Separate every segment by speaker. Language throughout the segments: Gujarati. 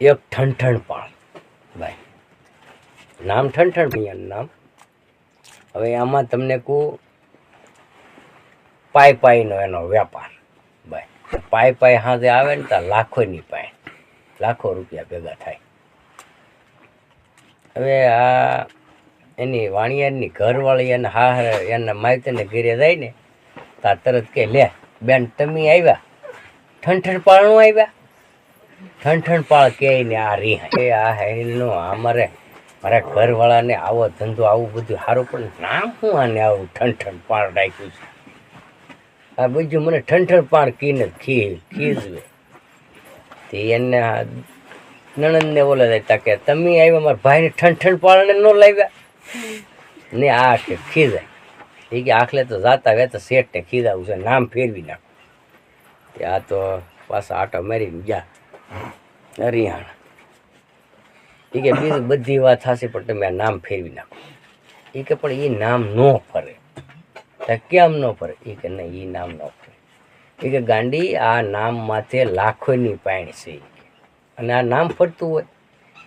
Speaker 1: એક ઠણઠણપાળ ભાઈ, નામ ઠણઠણ નામ. હવે આમાં તમને કહું, પાયનો એનો વેપાર ભાઈ. પાય હાથે આવે ને તો લાખોની પાય, લાખો રૂપિયા ભેગા થાય. હવે આ એની વાણિયાની ઘરવાળી એને એના માયતને ઘેરે જાય ને તાર તરત કે લે બેન તમે આવ્યા, ઠણઠણપાળનું આવ્યા. ઠણઠણપાળ કે ને આ રીહા આ હેનો અમારે મારા ઘરવાળાને આવો ધંધો આવું બધું સારું પણ નામ શું આને આવું ઠણઠણપાળ રાખ્યું છે. આ બીજું મને ઠણઠણપાળ કીને ખીજવે તે એને નણંદને બોલે જાય કે તમે આવ્યા મારા ભાઈને ઠણઠણપાળને ન લાવ્યા ને આ કે ખીજાય. એ કે આખલે તો જાતા વેતા શેઠને ખીજાવું છે, નામ ફેરવી નાખું. આ તો પાછા આટો મારીને ગયા હરિયાણા. એ કે બીજી બધી વાત થશે પણ તમે આ નામ ફેરવી નાખો. એ કે પણ એ નામ ન ફરે. કેમ ન ફરે? એ કે નહીં એ નામ ન ફરે. એ કે ગાંડી આ નામ માથે લાખોની પાણી છે અને આ નામ ફરતું હોય.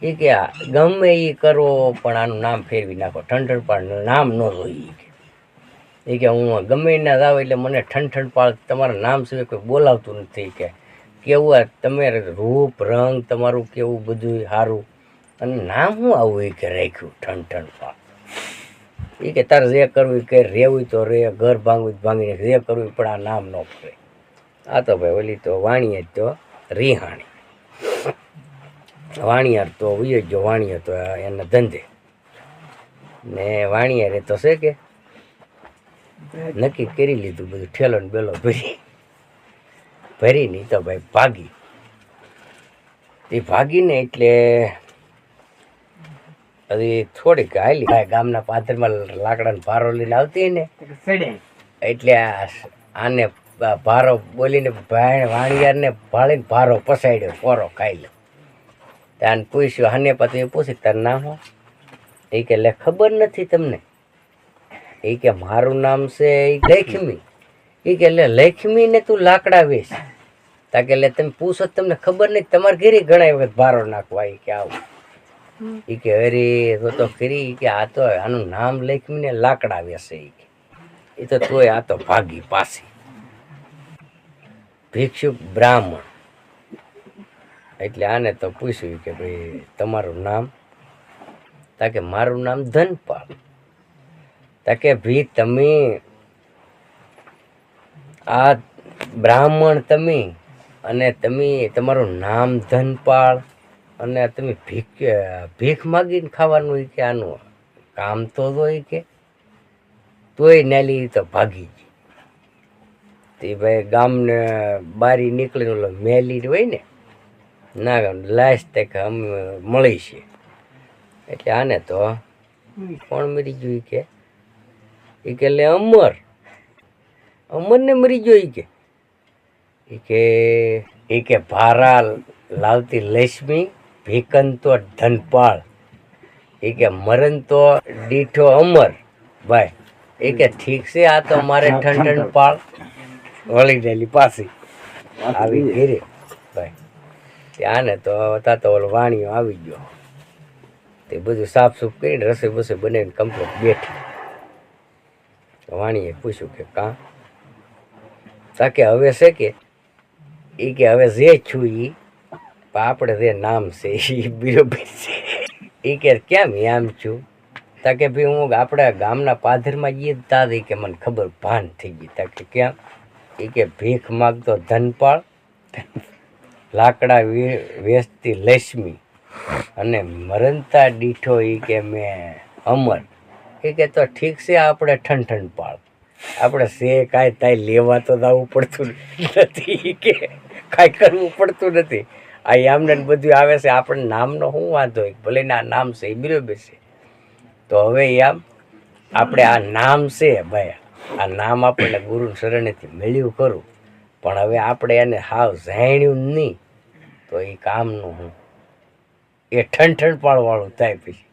Speaker 1: એ કે આ ગમે એ કરો પણ આનું નામ ફેરવી નાખો. ઠણઠણપાળ નામ ન જોઈએ. એ કે હું ગમે ના જાવ એટલે મને ઠણઠણપાળ તમારા નામ સિવાય કોઈ બોલાવતું નથી. કે કેવું તમે રૂપ રંગ તમારું કેવું બધું સારું અને નામ શું આવું એ કે રાખ્યું ઠણઠણપાળ. એ કે તારે જે કરવું કે રહેવું તો રે, ઘર ભાંગવું ભાંગીને જે કરવું પણ આ નામ ન ફરે. આ તો ભાઈ ઓલી તો વાણિયા તો રીહાણી, વાણિયાર તો ઉયો જો વાણિયા તો એના ધંધે ને વાણિયારે તો છે કે નક્કી કરી લીધું બધું ઠેલો ને બેલો ભરીને તો ભાઈ ભાગી. એ ભાગીને એટલે હજી થોડીક હાલી ગામના પાથરમાં લાકડાનો ભારો લઈને આવતી ને એટલે આને ભારો બોલીને વાણિયારને ભાળીને ભારો પસાડ્યો, પોરો ખાઈ લો. ત્યાં પૂછ્યું હાને પછી પૂછી તારું નામ હો? એ કે લે ખબર નથી તમને? એ કે મારું નામ છે લક્ષ્મી. એ કે લે લક્ષ્મી ને તું લાકડા વેચ તા કે લે તમે પૂછો તમને ખબર નહીં, તમારે ઘેરી ઘણા વખત ભારો નાખવા. એ કે આવું. એ કે અરે તો કરી કે આ તો આનું નામ લક્ષ્મી ને લાકડા વેસે. એ તો તોય આ તો ભાગી પાછી. ભિક્ષુક બ્રાહ્મણ એટલે આને તો પૂછ્યું કે ભાઈ તમારું નામ? તા કે મારું નામ ધનપાળ. તા કે ભી તમે આ બ્રાહ્મણ તમે અને તમે તમારું નામ ધનપાળ અને તમે ભીખ માગીને ખાવાનું કે આનું કામ તો હોય કે તોય નાલી તો ભાગી ગઈ. તે ભાઈ ગામને બારી નીકળીને ઓલો મેલી હોય ને ના લાશ તે કે અમે મળી છે એટલે આને તો કોણ મરી ગયું કે? એ કે લે અમરને મરી ગયો. એ કે ભારા લાવતી લક્ષ્મી, ભીકન તો ધનપાળ. એ કે મરણ તો દીઠો અમર ભાઈ. એ કે ઠીક છે આ તો મારે ઠણઠણપાળ વળી ગયેલી પાછી આવી ઘેરે ભાઈ. આને તો તા તો ઓલો વાણીઓ આવી ગયો. તે બધું સાફ સૂફ કરીને રસોઈ બસોઈ બનાવીને કમ્પ્લીટ બેઠી. વાણીએ પૂછ્યું કે કાં? તા કે હવે છે કે એ કે હવે જે છું એ આપણે જે નામ છે એ બરોબર છે. એ કે કેમ આમ છું? તા કે ભાઈ હું આપણા ગામના પાધરમાં જઈએ તાદી કે મને ખબર ભાન થઈ ગઈ. તા કે કેમ? એ કે ભીખ માગતો ધનપાળ, લાકડા વેચતી લક્ષ્મી અને મરણતા દીઠો એ કે મેં અમર. એ કે તો ઠીક છે આપણે ઠણઠણપાળ. આપણે સે કાંઈ તાઈ લેવા તો જવું પડતું નથી કે કાંઈ કરવું પડતું નથી. આ આમને બધું આવે છે આપણને નામનો શું વાંધો હોય? ભલે ના નામ છે એ બરોબર છે. તો હવે આમ આપણે આ નામ છે ભાઈ, આ નામ આપણને ગુરુ શરણેથી મળ્યું ખરું પણ હવે આપણે એને હાવ જાણ્યું નહીં તો એ કામનું હું એ ઠણઠણપાળ વાળું થાય પછી.